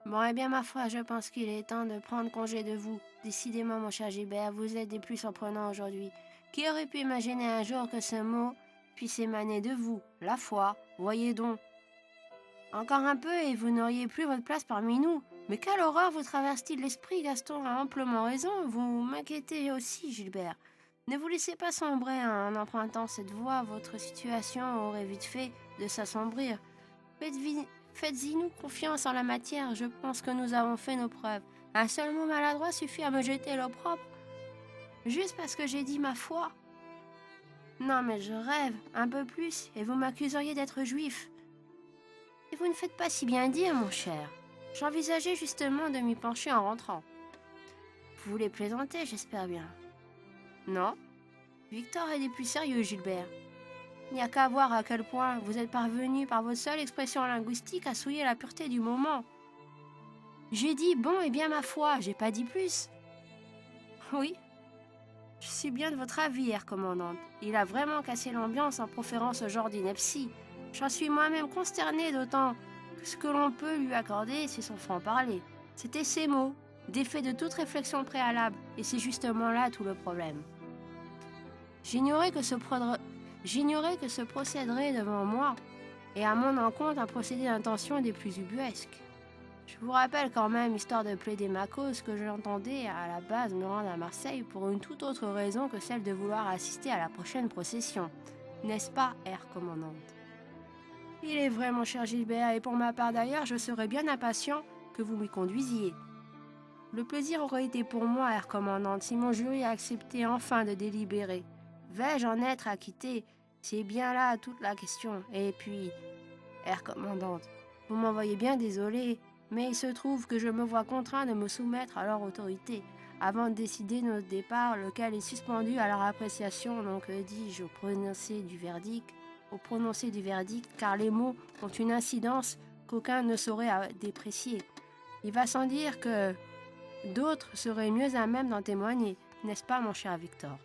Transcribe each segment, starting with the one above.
Bon, eh bien, ma foi, je pense qu'il est temps de prendre congé de vous. Décidément, mon cher Gilbert, vous êtes des plus surprenants aujourd'hui. Qui aurait pu imaginer un jour que ce mot puisse émaner de vous, la foi, voyez donc. Encore un peu et vous n'auriez plus votre place parmi nous. Mais quelle horreur vous traverse-t-il l'esprit, Gaston a amplement raison. Vous m'inquiétez aussi, Gilbert. Ne vous laissez pas sombrer en empruntant cette voie, votre situation aurait vite fait de s'assombrir. Faites-y nous confiance en la matière, je pense que nous avons fait nos preuves. Un seul mot maladroit suffit à me jeter l'opprobre, juste parce que j'ai dit ma foi. Non mais je rêve, un peu plus, et vous m'accuseriez d'être juif. Et vous ne faites pas si bien dire, mon cher. J'envisageais justement de m'y pencher en rentrant. Vous voulez plaisanter, j'espère bien. Non, Victor est des plus sérieux, Gilbert. Il n'y a qu'à voir à quel point vous êtes parvenu par votre seule expression linguistique à souiller la pureté du moment. J'ai dit bon et bien ma foi, j'ai pas dit plus. Oui, je suis bien de votre avis, Herr Commandante. Il a vraiment cassé l'ambiance en proférant ce genre d'ineptie. J'en suis moi-même consterné, d'autant que ce que l'on peut lui accorder, c'est son franc-parler. C'était ces mots, défaits de toute réflexion préalable, et c'est justement là tout le problème. J'ignorais que ce procéderait devant moi, et à mon encontre un procédé d'intention des plus ubuesques. Je vous rappelle quand même, histoire de plaider ma cause, que j'entendais à la base me rendre à Marseille pour une toute autre raison que celle de vouloir assister à la prochaine procession. N'est-ce pas, Herr Commandante? Il est vrai, mon cher Gilbert, et pour ma part d'ailleurs, je serais bien impatient que vous m'y conduisiez. Le plaisir aurait été pour moi, Herr Commandante, si mon jury acceptait enfin de délibérer. Vais-je en être acquitté? C'est bien là toute la question. Et puis, Herr Commandante, vous m'en voyez bien désolé, mais il se trouve que je me vois contraint de me soumettre à leur autorité, avant de décider notre départ, lequel est suspendu à leur appréciation, donc dis-je, au prononcé du verdict, car les mots ont une incidence qu'aucun ne saurait déprécier. Il va sans dire que d'autres seraient mieux à même d'en témoigner, n'est-ce pas, mon cher Victor?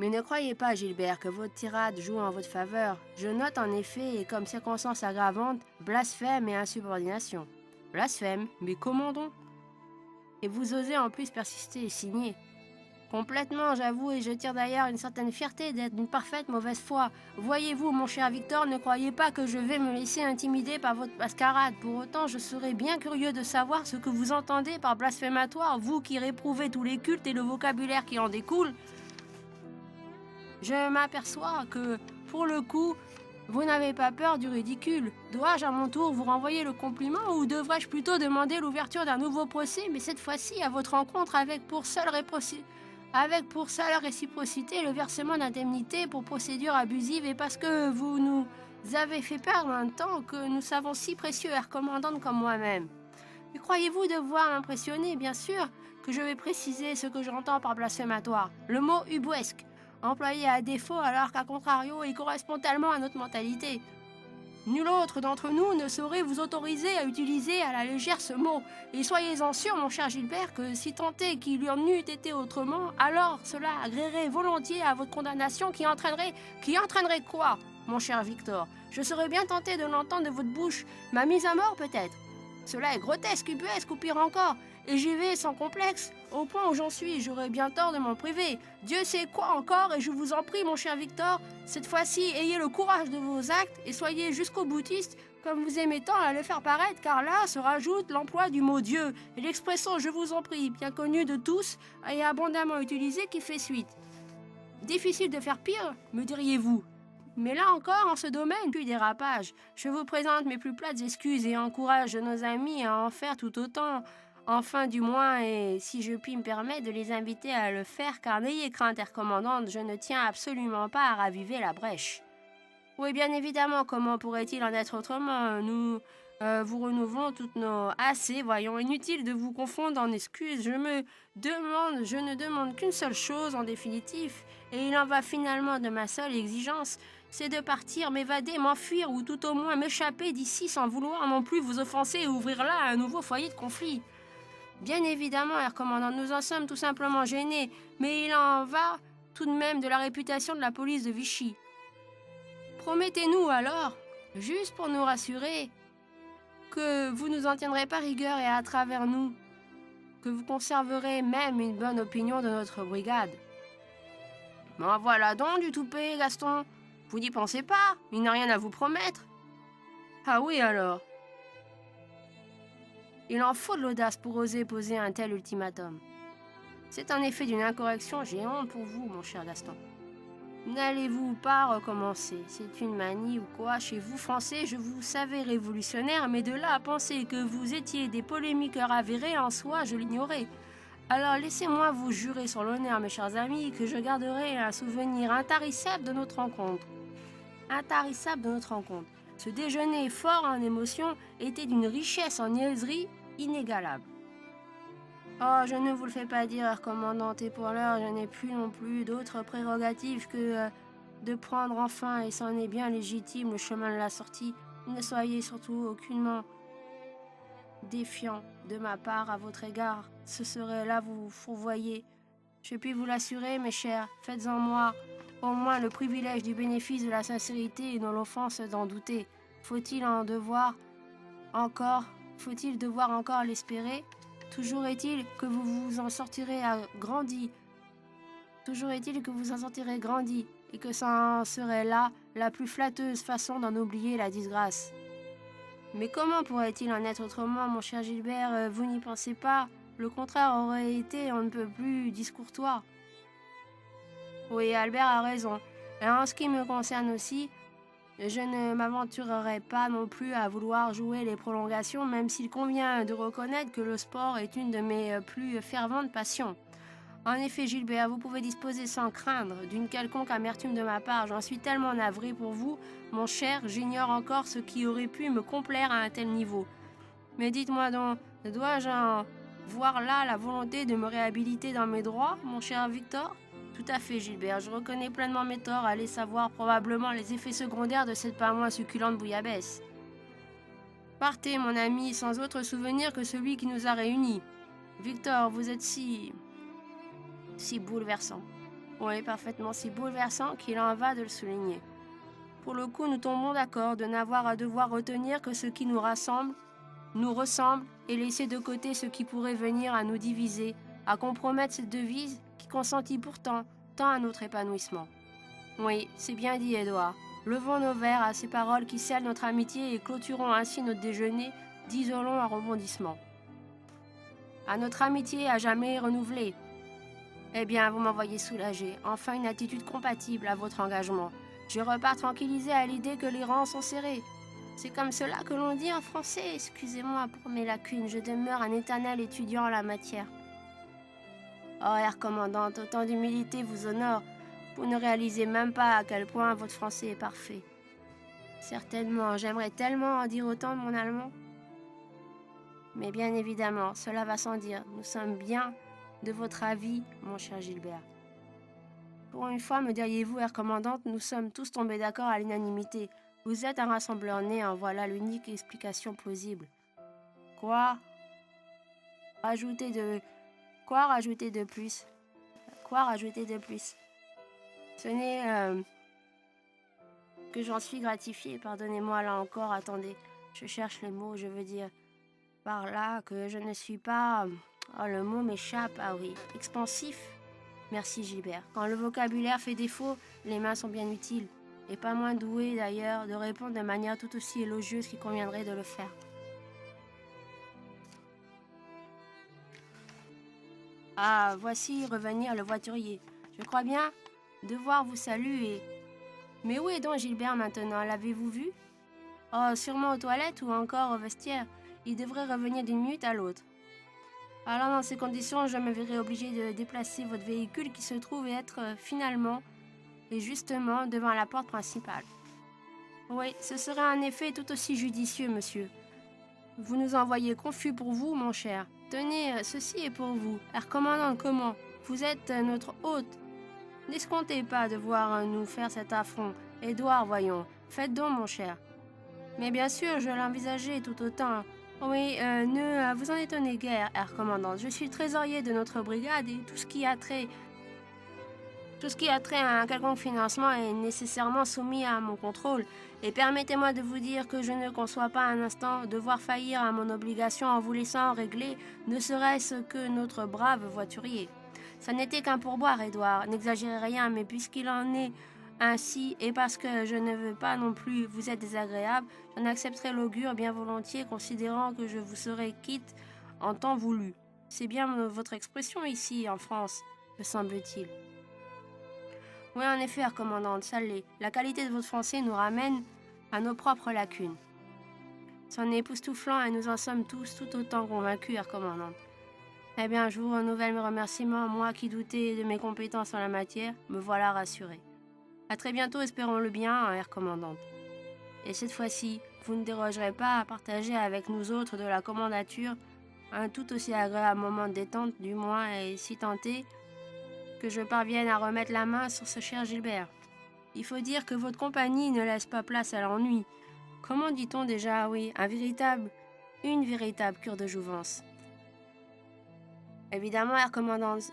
Mais ne croyez pas, Gilbert, que votre tirade joue en votre faveur. Je note en effet, et comme circonstance aggravante, blasphème et insubordination. Blasphème? Mais comment donc? Et vous osez en plus persister et signer. Complètement, j'avoue, et je tire d'ailleurs une certaine fierté d'être d'une parfaite mauvaise foi. Voyez-vous, mon cher Victor, ne croyez pas que je vais me laisser intimider par votre mascarade. Pour autant, je serais bien curieux de savoir ce que vous entendez par blasphématoire, vous qui réprouvez tous les cultes et le vocabulaire qui en découle. Je m'aperçois que, pour le coup, vous n'avez pas peur du ridicule. Dois-je à mon tour vous renvoyer le compliment ou devrais-je plutôt demander l'ouverture d'un nouveau procès, mais cette fois-ci à votre rencontre avec pour seule réciprocité le versement d'indemnités pour procédure abusive et parce que vous nous avez fait perdre un temps que nous savons si précieux, Herr Commandante, comme moi-même. Mais croyez-vous devoir m'impressionner, bien sûr, que je vais préciser ce que j'entends par blasphématoire, le mot ubuesque, employé à défaut alors qu'à contrario il correspond tellement à notre mentalité. Nul autre d'entre nous ne saurait vous autoriser à utiliser à la légère ce mot, et soyez-en sûr, mon cher Gilbert, que si tant est qu'il en eût été autrement, alors cela agréerait volontiers à votre condamnation qui entraînerait quoi, mon cher Victor? Je serais bien tenté de l'entendre de votre bouche, ma mise à mort peut-être. Cela est grotesque, ubuesque ou pire encore, et j'y vais sans complexe. Au point où j'en suis, j'aurais bien tort de m'en priver. Dieu sait quoi encore, et je vous en prie, mon cher Victor, cette fois-ci, ayez le courage de vos actes et soyez jusqu'au boutiste, comme vous aimez tant à le faire paraître, car là se rajoute l'emploi du mot Dieu, et l'expression je vous en prie, bien connue de tous et abondamment utilisée, qui fait suite. Difficile de faire pire, me diriez-vous. Mais là encore, en ce domaine, plus dérapage. Je vous présente mes plus plates excuses et encourage nos amis à en faire tout autant. Enfin, du moins, et si je puis me permettre de les inviter à le faire, car n'ayez crainte, Herr Commandante, je ne tiens absolument pas à raviver la brèche. Oui, bien évidemment, comment pourrait-il en être autrement? Nous vous renouvelons toutes nos... Assez, voyons, inutile de vous confondre en excuses. Je ne demande qu'une seule chose en définitif, et il en va finalement de ma seule exigence, c'est de partir, m'évader, m'enfuir, ou tout au moins m'échapper d'ici sans vouloir non plus vous offenser et ouvrir là un nouveau foyer de conflit. Bien évidemment, Herr Commandant, nous en sommes tout simplement gênés, mais il en va tout de même de la réputation de la police de Vichy. Promettez-nous alors, juste pour nous rassurer, que vous nous en tiendrez par rigueur et à travers nous, que vous conserverez même une bonne opinion de notre brigade. En voilà donc du toupet, Gaston. Vous n'y pensez pas, il n'a rien à vous promettre. Ah oui alors. Il en faut de l'audace pour oser poser un tel ultimatum. C'est en effet d'une incorrection, j'ai honte pour vous, mon cher Gaston. N'allez-vous pas recommencer? C'est une manie ou quoi? Chez vous, Français, je vous savais révolutionnaire, mais de là à penser que vous étiez des polémiqueurs avérés en soi, je l'ignorais. Alors laissez-moi vous jurer sur l'honneur, mes chers amis, que je garderai un souvenir intarissable de notre rencontre. Intarissable de notre rencontre. Ce déjeuner fort en émotion était d'une richesse en niaiserie inégalable. Oh, je ne vous le fais pas dire, commandante, et pour l'heure, je n'ai plus non plus d'autres prérogatives que de prendre enfin, et c'en est bien légitime, le chemin de la sortie. Ne soyez surtout aucunement défiant de ma part à votre égard. Ce serait là vous fourvoyer. Je puis vous l'assurer, mes chers, faites-en moi au moins le privilège du bénéfice de la sincérité et non l'offense d'en douter. Faut-il devoir encore l'espérer? Toujours est-il que vous en sortirez grandi. Toujours est-il que vous en sortirez grandi et que ça en serait là la plus flatteuse façon d'en oublier la disgrâce. Mais comment pourrait-il en être autrement, mon cher Gilbert? Vous n'y pensez pas? Le contraire aurait été on ne peut plus discourtois. Oui, Albert a raison. Et en ce qui me concerne aussi, je ne m'aventurerai pas non plus à vouloir jouer les prolongations, même s'il convient de reconnaître que le sport est une de mes plus ferventes passions. En effet, Gilbert, vous pouvez disposer sans craindre d'une quelconque amertume de ma part. J'en suis tellement navré pour vous, mon cher, j'ignore encore ce qui aurait pu me complaire à un tel niveau. Mais dites-moi donc, dois-je en voir là la volonté de me réhabiliter dans mes droits, mon cher Victor? Tout à fait, Gilbert, je reconnais pleinement mes torts, allez savoir probablement les effets secondaires de cette pas moins succulente bouillabaisse. Partez, mon ami, sans autre souvenir que celui qui nous a réunis. Victor, vous êtes si bouleversant. Oui, parfaitement si bouleversant qu'il en va de le souligner. Pour le coup, nous tombons d'accord de n'avoir à devoir retenir que ce qui nous rassemble, nous ressemble, et laisser de côté ce qui pourrait venir à nous diviser, à compromettre cette devise qui consentit pourtant tant à notre épanouissement. Oui, c'est bien dit, Édouard. Levons nos verres à ces paroles qui scellent notre amitié et clôturons ainsi notre déjeuner d'isolants à rebondissement. À notre amitié à jamais renouvelée. Eh bien, vous m'envoyez soulagé. Enfin, une attitude compatible à votre engagement. Je repars tranquillisé à l'idée que les rangs sont serrés. C'est comme cela que l'on dit en français. Excusez-moi pour mes lacunes. Je demeure un éternel étudiant en la matière. Oh, Herr commandante, autant d'humilité vous honore. Vous ne réalisez même pas à quel point votre français est parfait. Certainement, j'aimerais tellement en dire autant de mon allemand. Mais bien évidemment, cela va sans dire. Nous sommes bien de votre avis, mon cher Gilbert. Pour une fois, me diriez-vous, Herr commandante, nous sommes tous tombés d'accord à l'unanimité. Vous êtes un rassembleur né, en voilà l'unique explication plausible. Quoi rajouter de plus? Quoi rajouter de plus? Ce n'est que j'en suis gratifié, pardonnez-moi là encore, attendez, je cherche le mot, je veux dire par là que je ne suis pas... Oh, le mot m'échappe, ah oui, expansif. Merci Gilbert. Quand le vocabulaire fait défaut, les mains sont bien utiles, et pas moins douées d'ailleurs de répondre de manière tout aussi élogieuse qu'il conviendrait de le faire. Ah, voici revenir le voiturier. Je crois bien devoir vous saluer. Mais où est donc Gilbert maintenant? L'avez-vous vu? Oh, sûrement aux toilettes ou encore au vestiaire. Il devrait revenir d'une minute à l'autre. Alors dans ces conditions, je me verrai obligé de déplacer votre véhicule qui se trouve être finalement et justement devant la porte principale. Oui, ce serait en effet tout aussi judicieux, monsieur. Vous nous envoyez confus pour vous, mon cher. Tenez, ceci est pour vous. Herr commandant, comment? Vous êtes notre hôte. N'escomptez pas de voir nous faire cet affront. Édouard, voyons. Faites donc, mon cher. Mais bien sûr, je l'envisageais tout autant. Oui, ne vous en étonnez guère, Herr commandant. Je suis le trésorier de notre brigade et tout ce qui a trait Tout ce qui a trait à un quelconque financement est nécessairement soumis à mon contrôle, et permettez-moi de vous dire que je ne conçois pas un instant devoir faillir à mon obligation en vous laissant régler ne serait-ce que notre brave voiturier. Ça n'était qu'un pourboire, Édouard, n'exagérez rien, mais puisqu'il en est ainsi, et parce que je ne veux pas non plus vous être désagréable, j'en accepterai l'augure bien volontiers, considérant que je vous serai quitte en temps voulu. C'est bien votre expression ici, en France, me semble-t-il. Oui, en effet, commandante, ça l'est. La qualité de votre français nous ramène à nos propres lacunes. C'en est époustouflant et nous en sommes tous tout autant convaincus, commandante. Eh bien, je vous renouvelle mes remerciements, moi qui doutais de mes compétences en la matière, me voilà rassuré. À très bientôt, espérons-le bien, commandante. Et cette fois-ci, vous ne dérogerez pas à partager avec nous autres de la commandature un tout aussi agréable moment de détente, du moins, et si tenté que je parvienne à remettre la main sur ce cher Gilbert. Il faut dire que votre compagnie ne laisse pas place à l'ennui. Comment dit-on déjà, oui, une véritable cure de jouvence. Évidemment, commandante,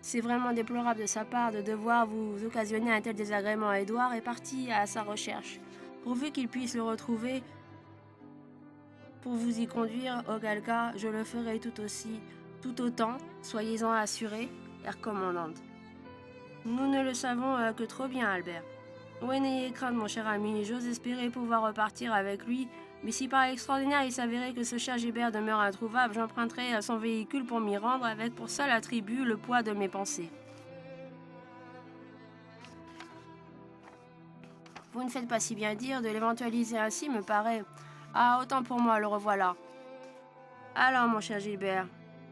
c'est vraiment déplorable de sa part de devoir vous occasionner un tel désagrément. Édouard est parti à sa recherche, pourvu qu'il puisse le retrouver pour vous y conduire, auquel cas je le ferai tout autant, soyez-en assurés, commandante. Nous ne le savons que trop bien, Albert. Oui, n'ayez crainte, mon cher ami, j'ose espérer pouvoir repartir avec lui, mais si par extraordinaire il s'avérait que ce cher Gilbert demeure introuvable, j'emprunterai son véhicule pour m'y rendre, avec pour seul attribut le poids de mes pensées. Vous ne faites pas si bien dire, de l'éventualiser ainsi me paraît... Ah, autant pour moi, le revoilà. Alors, mon cher Gilbert,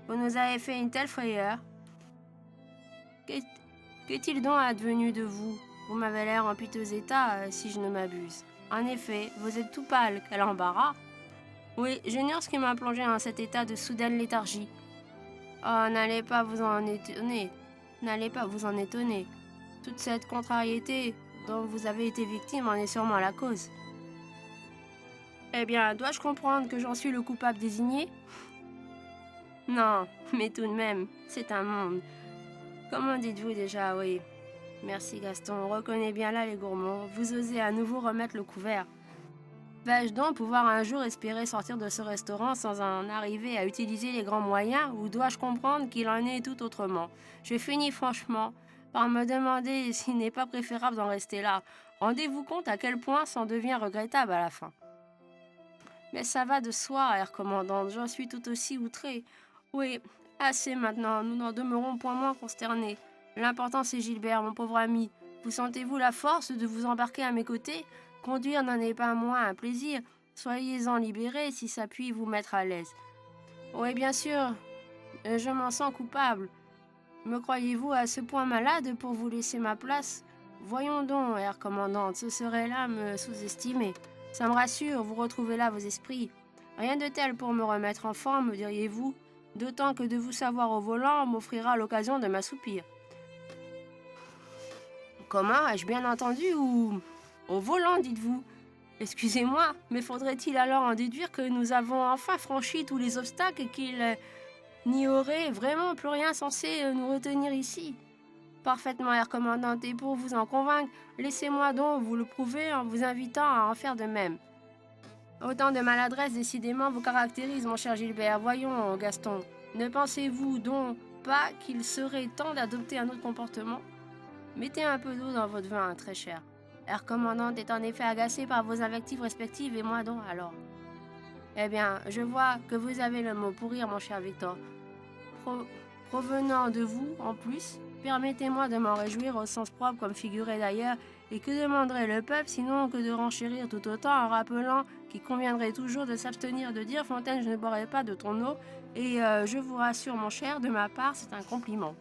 vous nous avez fait une telle frayeur. Qu'est-il donc advenu de vous? Vous m'avez l'air en piteux état, si je ne m'abuse. En effet, vous êtes tout pâle, quel embarras. Oui, j'ignore ce qui m'a plongé en cet état de soudaine léthargie. Oh, n'allez pas vous en étonner. Toute cette contrariété dont vous avez été victime en est sûrement la cause. Eh bien, dois-je comprendre que j'en suis le coupable désigné? Non, mais tout de même, c'est un monde. Comment dites-vous déjà, oui? Merci Gaston, on reconnaît bien là les gourmands. Vous osez à nouveau remettre le couvert. Vais-je donc pouvoir un jour espérer sortir de ce restaurant sans en arriver à utiliser les grands moyens, ou dois-je comprendre qu'il en est tout autrement? Je finis franchement par me demander s'il n'est pas préférable d'en rester là. Rendez-vous compte à quel point ça en devient regrettable à la fin. Mais ça va de soi, commandante, j'en suis tout aussi outré. Oui, assez maintenant, nous n'en demeurons point moins consternés. L'important c'est Gilbert, mon pauvre ami. Vous sentez-vous la force de vous embarquer à mes côtés? Conduire n'en est pas moins un plaisir. Soyez-en libérés si ça puis vous mettre à l'aise. Oui, bien sûr, je m'en sens coupable. Me croyez-vous à ce point malade pour vous laisser ma place? Voyons donc, commandante, ce serait là me sous-estimer. Ça me rassure, vous retrouvez là vos esprits. Rien de tel pour me remettre en forme, diriez-vous, d'autant que de vous savoir au volant m'offrira l'occasion de m'assoupir. Comment, ai-je bien entendu, ou... Au volant, dites-vous? Excusez-moi, mais faudrait-il alors en déduire que nous avons enfin franchi tous les obstacles et qu'il n'y aurait vraiment plus rien censé nous retenir ici? Parfaitement, commandante, et pour vous en convaincre, laissez-moi donc vous le prouver en vous invitant à en faire de même. Autant de maladresse décidément vous caractérise, mon cher Gilbert. Voyons, Gaston, ne pensez-vous donc pas qu'il serait temps d'adopter un autre comportement? Mettez un peu d'eau dans votre vin, très cher. Commandante est en effet agacée par vos invectives respectives, et moi donc, alors. Eh bien, je vois que vous avez le mot pour rire, mon cher Victor. Provenant de vous, en plus, permettez-moi de m'en réjouir au sens propre comme figuré d'ailleurs, et que demanderait le peuple sinon que de renchérir tout autant en rappelant qu'il conviendrait toujours de s'abstenir de dire « Fontaine, je ne boirai pas de ton eau », et je vous rassure, mon cher, de ma part, c'est un compliment.